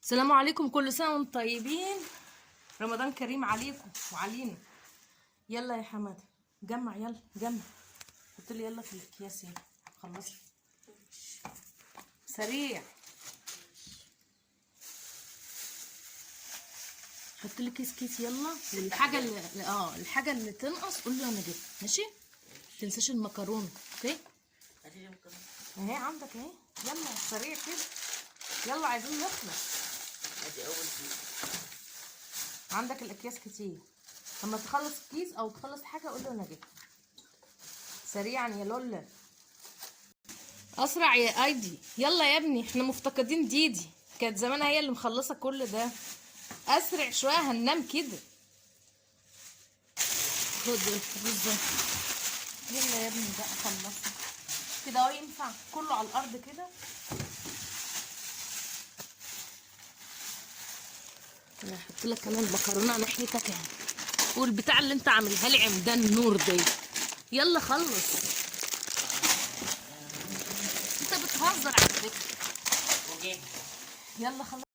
السلام عليكم، كل سنة وانتم طيبين. رمضان كريم عليكم وعلينا. يلا يا حماده جمع، يلا جمع. حط لي يلا في الاكياس. يلا خلصي سريع. حط لي كيس يلا. والحاجه الحاجه اللي تنقص قول له انا جبت. ماشي، متنساش المكرونه. اوكي اهي عندك اهي. يلا سريع كده، يلا عايزين نخلص. ادي اول كيس. عندك الاكياس كتير، لما تخلص كيس او تخلص حاجه قول له انا جبت. سريعا يا لولا، اسرع يا ايدي. يلا يا ابني، احنا مفتقدين ديدي، كانت زمانها هي اللي مخلصه كل ده. اسرع شويه هننام كده. خد الفلوس ده. يلا يا ابني بقى خلصنا كده اهو. ينفع كله على الارض كده. انا هحط لك كمان مكرونه ناحيتك اهي، والبتاع اللي انت عاملها لي عمدان نور دي. يلا خلص، انت بتهزر على فكره. يلا خلص.